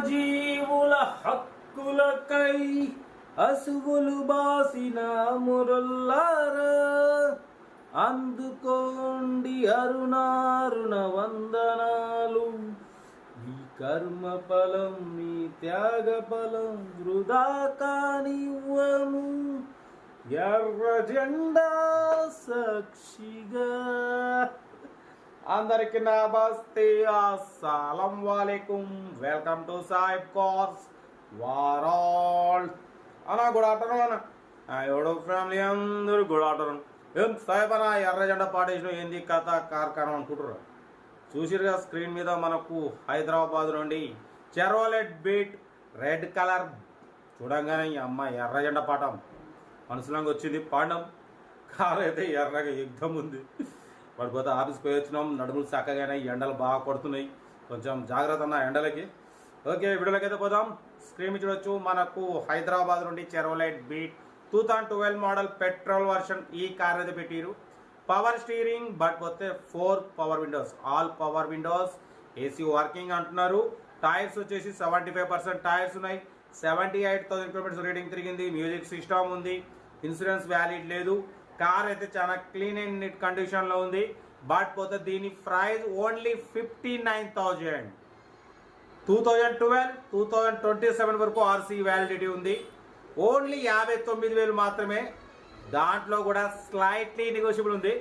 జీవుల హక్కులకై అసువులు బాసిన మురల్లారా, అందుకోండి అరుణారుణ వందనాలు. మీ కర్మ ఫలం మీ త్యాగ ఫలం వృధా కానివ్వము, ఎర్ర జెండా సాక్షిగా. అందరికి నమస్తే, అస్సలం వాలేకుం. వెల్కమ్ టు సాయిబ్ కోర్స్ వారాల్ అన్న. గుడ్ ఆఫ్టర్నూన్ అన్న. ఎవడో ఫ్యామిలీ అందరూ గుడ్ ఆఫ్టర్నూన్. ఏం సాయిబ్ అన్న ఎర్ర జెండా పాటేసిన ఏంది కథ కార్ఖానం అనుకుంటున్నారు. చూసిరుగా స్క్రీన్ మీద మనకు హైదరాబాద్ నుండి చెరోలెట్ బీట్ రెడ్ కలర్ చూడంగానే ఈ అమ్మాయి ఎర్ర జెండా పాఠం మనసులోకి వచ్చింది. పాడడం కారు అయితే ఎర్రగా యుద్ధం ఉంది. పడిపోతే ఆఫీస్కి పోయి వచ్చినాం. నడుములు చక్కగానే ఎండలు బాగా కొడుతున్నాయి. కొంచెం జాగ్రత్త అన్న ఎండలకి. ఓకే, వీడియోలోకి అయితే పోదాం. స్క్రీన్ చూడొచ్చు. మనకు హైదరాబాద్ నుండి చెరోలెట్ బీట్ 2012 మోడల్ పెట్రోల్ వర్షన్ ఈ కార్ అయితే పెట్టిరు. పవర్ స్టీరింగ్, బట్ పోతే 4 power Windows, all power Windows, AC working అంటున్నారు. టైర్స్ వచ్చేసి 75% టైర్స్ ఉన్నాయి. 78,000 కిలోమీటర్స్ రీడింగ్ తిరిగింది. మ్యూజిక్ సిస్టమ్ ఉంది. ఇన్సూరెన్స్ వ్యాలిడ్ లేదు. కార్ అయితే చాలా క్లీన్ అండ్ నీట్ కండిషన్లో ఉంది. బట్ పోతే దీని ప్రైస్ ఓన్లీ 59,000. 2012, 2027 వరకు ఆర్సీ వ్యాలిడిటీ ఉంది. ఓన్లీ 59,000 మాత్రమే. దాంట్లో కూడా స్లైట్లీ నెగోషియబుల్ ఉంది.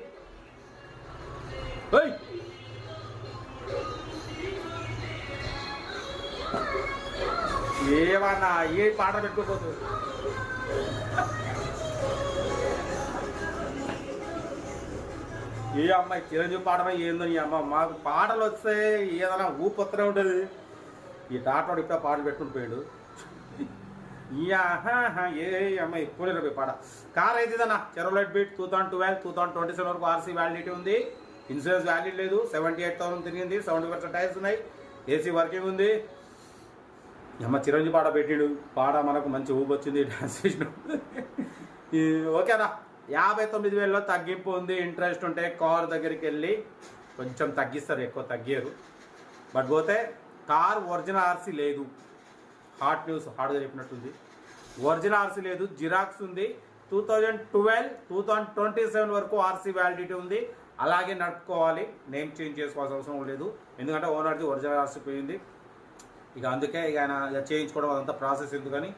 ఏమన్నా ఏ పాట పెట్టుకోపోతుంది. ఏ అమ్మాయి చిరంజీవి పాటమై ఏందో ఈ అమ్మ. మాకు పాటలు వస్తే ఏదైనా ఊపొత్తనే ఉంటుంది. ఈ డాక్టర్ ఇప్పుడు పాటలు పెట్టుకుని పోయాడు. ఏ అమ్మాయి ఎక్కువ పాట. కార్ అయితే ఇదన్నా చెరోలెట్ బీట్ 2012, 2027 వరకు ఆర్సీ వ్యాలిడిటీ ఉంది. ఇన్సూరెన్స్ వ్యాలిడ్ లేదు. 78,000 తిరిగింది. 70% టైర్స్ ఉన్నాయి. ఏసీ వర్కింగ్ ఉంది. అమ్మ చిరంజీవి పాట పెట్టిడు. పాట మనకు మంచి ఊపు వచ్చింది. డాన్స్ చేసినాం. ఓకేనా, 59,000లో తగ్గింపు ఉంది. ఇంట్రెస్ట్ ఉంటే కార్ దగ్గరికి వెళ్ళి కొంచెం తగ్గిస్తారు, ఎక్కువ తగ్గారు. బట్ పోతే కార్ ఒరిజినల్ ఆర్సీ లేదు. హాట్ న్యూస్, హాట్గా చెప్పినట్టుంది. ఒరిజినల్ ఆర్సీ లేదు, జిరాక్స్ ఉంది. 2012, 2027 వరకు ఆర్సీ వ్యాలిడిటీ ఉంది. అలాగే నడుపుకోవాలి. నేమ్ చేంజ్ చేసుకోవాల్సిన అవసరం లేదు. ఎందుకంటే ఓనర్ది ఒరిజినల్ ఆర్సీ పోయింది. ఇక అందుకే ఇక ఆయన చేయించుకోవడం అదంతా ప్రాసెస్ ఎందుకని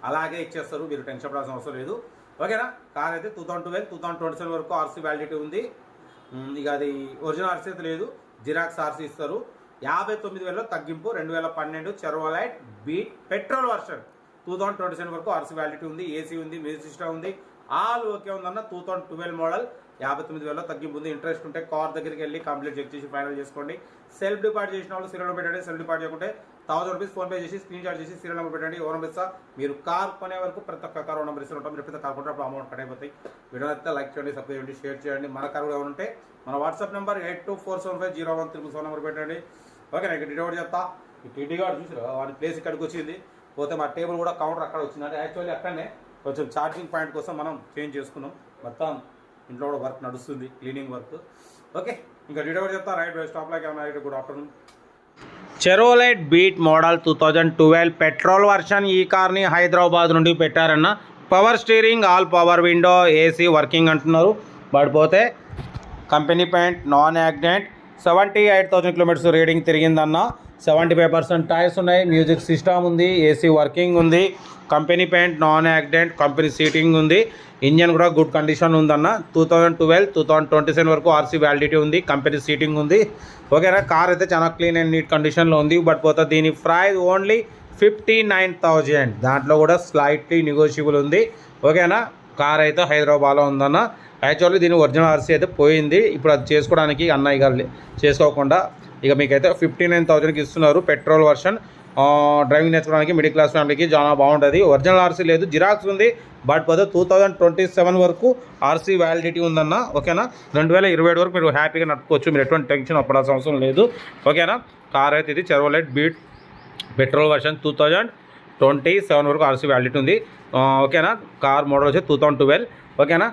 అలాగే ఇచ్చేస్తారు. మీరు టెన్షన్ పడాల్సిన అవసరం లేదు. ఓకేనా. కార్ అయితే 2012, 2027 వరకు ఆర్సీ వ్యాలిడిటీ ఉంది. ఇక అది ఒరిజినల్ ఆర్సీ అయితే లేదు, జిరాక్స్ ఆర్సీ ఇస్తారు. 59,000లో తగ్గింపు. 2012 చెరోలెట్ బీట్ పెట్రోల్ వర్షన్ 2027 వరకు ఆర్సీ వ్యాలిడిటీ ఉంది. ఏసీ ఉంది, మ్యూజిక్ సిస్టమ్ ఉంది, ఆల్ ఓకే ఉందన్న. 2012 మోడల్ 59,000లో తగ్గింపు ఉంది. ఇంట్రెస్ట్ ఉంటే కార్ దగ్గరికి వెళ్ళి కంప్లీట్ చెక్ చేసి ఫైనల్ చేసుకోండి. సెల్ఫ్ డిపాజిట్ చేసిన వాళ్ళు సీరియల్ నెంబర్ పెట్టండి. సెల్ఫ్ డిపాజిట్ చేయకుంటే 1,000 రూపీస్ ఫోన్పే చేసి స్క్రీన్ షాట్ చేసి సీరియల్ నెంబర్ పెట్టండి. ఓవర్ నెంబర్ ఇస్తా. మీరు కార్ కొనే వరకు ప్రతి ఒక్క కార్ నెంబర్ ఇస్తూ ఉంటాం. మీరు ఎప్పుడైతే కార్ కొంటే అమౌంట్ కట్ అయిపోతాయి. వీడియో అయితే లైక్ చేయండి, సబ్స్క్రైబ్ చేయండి, షేర్ చేయండి. మన కార్ కూడా ఉంటే మన వాట్సాప్ నెంబర్ 82475013 నెంబర్ పెట్టండి. ఓకే, నేను డీటెయిల్ చెప్తా. ఈ టీటీ గారు చూసారు, వాడి ప్లేస్ ఇక్కడికి వచ్చింది. పోతే మా టేబుల్ కూడా కౌంటర్ అక్కడ వచ్చింది. అంటే యాక్చువల్లీ అక్కడనే కొంచెం ఛార్జింగ్ పాయింట్ కోసం మనం చేంజ్ చేసుకున్నాం. మొత్తం ఇంట్లో కూడా వర్క్ నడుస్తుంది, క్లీనింగ్ వర్క్. ఓకే, ఇంకా డీటెయిల్ చెప్తా. రైట్ స్టాప్ లాగా ఏమన్నా. Good afternoon. Chevrolet beat model 2012 petrol version ఈ కార్ని హైదరాబాద్ నుండి పెట్టారన్న. Power steering, all power window, AC working అంటున్నారు. పడిపోతే company paint, non accident, 78,000 kilometres reading తిరిగిందన్న. 75% టైర్స్ ఉన్నాయి. మ్యూజిక్ సిస్టమ్ ఉంది, ఏసీ వర్కింగ్ ఉంది. Company paint, non accident, company seating ఉంది. ఇంజన్ కూడా గుడ్ కండిషన్ ఉందన్న. 2012, 2027 వరకు ఆర్సీ వ్యాలిడిటీ ఉంది. కంపెనీ సీటింగ్ ఉంది. ఓకేనా. కార్ అయితే చాలా క్లీన్ అండ్ నీట్ కండిషన్లో ఉంది. బట్ పోతే దీని ప్రైస్ ఓన్లీ 59,000. దాంట్లో కూడా స్లైట్లీ నెగోషియబుల్ ఉంది. ఓకేనా. కార్ అయితే హైదరాబాద్లో ఉందన్న. యాక్చువల్లీ దీని ఒరిజినల్ ఆర్సీ అయితే పోయింది. ఇప్పుడు అది చేసుకోవడానికి అన్నయ్య గారు చేసుకోకుండా ఇక మీకైతే 59,000కి ఇస్తున్నారు. పెట్రోల్ వర్షన్ డ్రైవింగ్ నేర్చుకోవడానికి మిడిల్ క్లాస్ ఫ్యామిలీకి చాలా బాగుంటుంది. ఒరిజినల్ ఆర్సీ లేదు, జిరాక్స్ ఉంది. బట్ పోతే 2027 వరకు ఆర్సీ వ్యాలిడిటీ ఉందన్న. ఓకేనా. 2027 వరకు మీరు హ్యాపీగా నడుపుకోవచ్చు. మీరు ఎటువంటి టెన్షన్ పడాల్సిన అవసరం లేదు. ఓకేనా. కార్ అయితే ఇది చెరోలెట్ బీట్ పెట్రోల్ వర్షన్ 2027 వరకు ఆర్సీ వ్యాలిడిటీ ఉంది. ఓకేనా. కార్ మోడల్ వచ్చి 2012. ఓకేనా.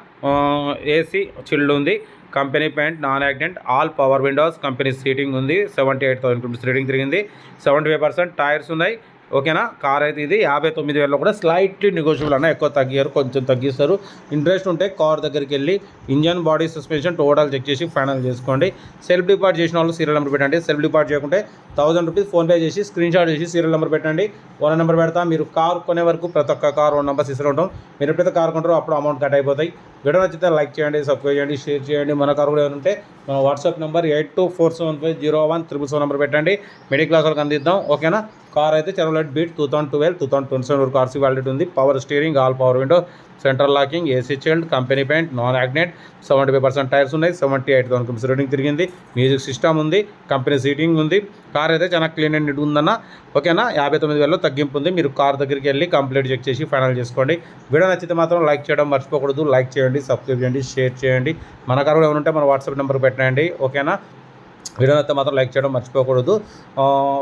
ఏసీ చిల్డ్ ఉంది. Company paint, non accident, all power Windows, company seating ఉంది. 78,000 కిలోమీటర్స్ రీడింగ్ తిరిగింది. 75% టైర్స్ ఉన్నాయి. ఓకేనా. కార్ అయితే ఇది 59,000 కూడా స్లైట్లీ నెగోషియబుల్ అన్న, ఎక్కువ తగ్గారు, కొంచెం తగ్గిస్తారు. ఇంట్రెస్ట్ ఉంటే కార్ దగ్గరికి వెళ్ళి engine, body, suspension total check చేసి ఫైనల్ చేసుకోండి. సెల్ఫ్ డిపార్ట్ చేసిన వాళ్ళు సీరియల్ నెంబర్ పెట్టండి. సెల్ఫ్ డిపార్ట్ చేయకుంటే 1000 రూపీస్ ఫోన్పే చేసి స్క్రీన్ షాట్ చేసి సీరియల్ నెంబర్ పెట్టండి. ఓనర్ నెంబర్ పెడతా. మీరు కార్ కొనే వరకు ప్రతి ఒక్క కార్ ఓన్ నెంబర్స్ ఇస్తూ ఉంటాం. మీరు ఎప్పుడైతే కార్ కొంటారో అప్పుడు అమౌంట్ కట్ అయిపోతాయి. వీడియో నచ్చితే లైక్ చేయండి, సబ్స్క్రైబ్ చేయండి, షేర్ చేయండి. మన కార్ కూడా ఏమైనా ఉంటే మన వాట్సాప్ నెంబర్ 82475017 నెంబర్ పెట్టండి. మిడిల్ క్లాస్ వాళ్ళకి అందిద్దాం. ఓకేనా. కార్ అయితే చెరోలెట్ బీట్ 2012-2027 వరకు ఆర్సీ వ్యాలిడిటీ ఉంది. Power steering, all power window, central locking, AC chilled, company paint, non accident, 75% tyres ఉన్నాయి. 78,000 కిలోమీటర్స్ రీడింగ్ తిరిగింది. మ్యూజిక్ సిస్టమ్ ఉంది, కంపెనీ సీటింగ్ ఉంది. కార్ అయితే చాలా క్లీన్ అండ్ నీట్ ఉందన్న. ఓకేనా. 59,000 తగ్గింపు ఉంది. మీరు కార్ దగ్గరికి వెళ్ళి కంప్లీట్ చెక్ చేసి ఫైనల్ చేసుకోండి. వీడియో నచ్చితే మాత్రం లైక్ చేయడం మర్చిపోకూడదు. లైక్ చేయండి, సబ్స్క్రైబ్ చేయండి, షేర్ చేయండి. మన కార్ కూడా ఏమైనా ఉంటే మన వాట్సాప్ నెంబర్ పెట్టండి. ఓకేనా. వీడియో అయితే మాత్రం లైక్ చేయడం మర్చిపోకూడదు.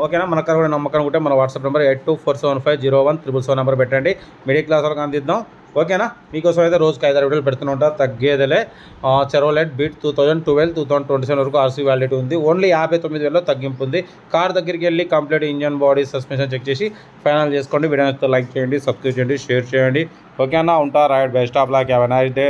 ఓకేనా. మన కార్ కూడా నమ్మకం అనుకుంటే మన వాట్సాప్ నెంబర్ 82475017 నెంబర్ పెట్టండి. మిడిల్ క్లాస్ వాళ్ళకి అందిద్దాం. ఓకేనా. మీకోసం అయితే రోజుకి 5-6 వీడియోలు పెడుతూనే ఉంటా, తగ్గేదిలే. చెరోలెట్ బీట్ 2012-2027 వరకు ఆర్సీ వ్యాలిడిటీ ఉంది. ఓన్లీ 59,000 తగ్గింపు ఉంది. కార్ దగ్గరికి వెళ్ళి complete engine, body, suspension check చేసి ఫైనల్ చేసుకోండి. వీడియో అయితే లైక్ చేయండి, సబ్స్క్రైబ్ చేయండి, షేర్ చేయండి. ఓకేనా. ఉంటా. Right. Best of luck. Have a nice day.